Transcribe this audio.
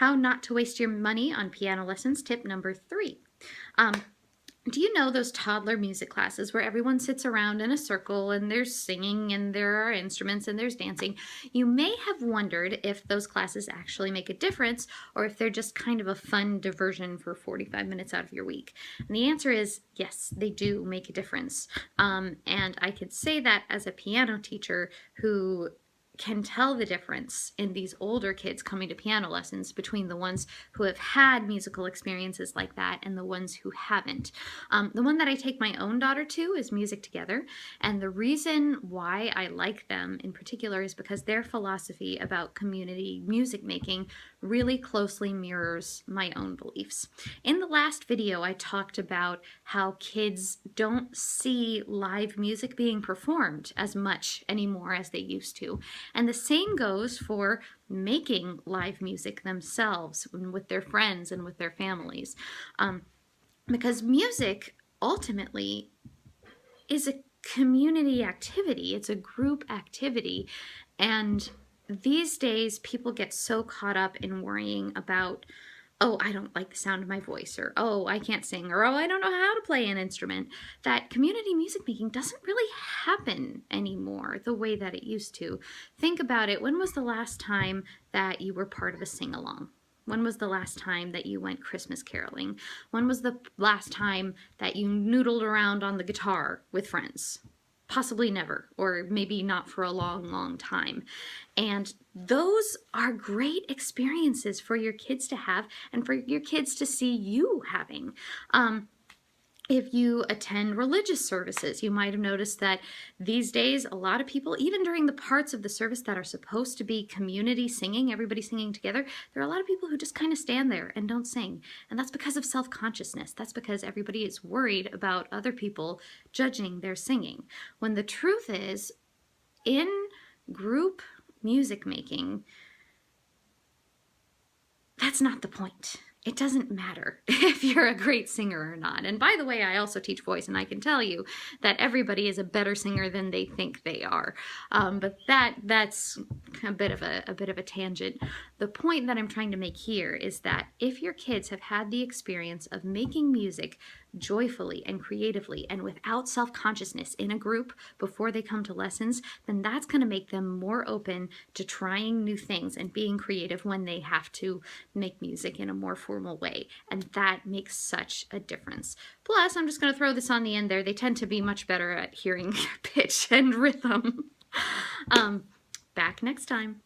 How not to waste your money on piano lessons, tip number 3. Do you know those toddler music classes where everyone sits around in a circle and there's singing and there are instruments and there's dancing? You may have wondered if those classes actually make a difference or if they're just kind of a fun diversion for 45 minutes out of your week. And the answer is yes, they do make a difference. And I could say that as a piano teacher who can tell the difference in these older kids coming to piano lessons between the ones who have had musical experiences like that and the ones who haven't. The one that I take my own daughter to is Music Together, and the reason why I like them in particular is because their philosophy about community music making really closely mirrors my own beliefs. In the last video, I talked about how kids don't see live music being performed as much anymore as they used to. And the same goes for making live music themselves with their friends and with their families. Because music ultimately is a community activity, it's a group activity. And these days, people get so caught up in worrying about, oh, I don't like the sound of my voice, or oh, I can't sing, or oh, I don't know how to play an instrument, that community music making doesn't really happen anymore the way that it used to. Think about it. When was the last time that you were part of a sing-along? When was the last time that you went Christmas caroling? When was the last time that you noodled around on the guitar with friends? Possibly never, or maybe not for a long, long time. And those are great experiences for your kids to have and for your kids to see you having. If you attend religious services, you might have noticed that these days a lot of people, even during the parts of the service that are supposed to be community singing, everybody singing together, there are a lot of people who just kind of stand there and don't sing. And that's because of self-consciousness. That's because everybody is worried about other people judging their singing. When the truth is, in group music making, that's not the point. It doesn't matter if you're a great singer or not. And by the way, I also teach voice, and I can tell you that everybody is a better singer than they think they are. But that's a bit of a tangent. The point that I'm trying to make here is that if your kids have had the experience of making music joyfully and creatively and without self-consciousness in a group before they come to lessons, then that's going to make them more open to trying new things and being creative when they have to make music in a more formal way. And that makes such a difference. Plus, I'm just going to throw this on the end there, they tend to be much better at hearing pitch and rhythm. Back next time.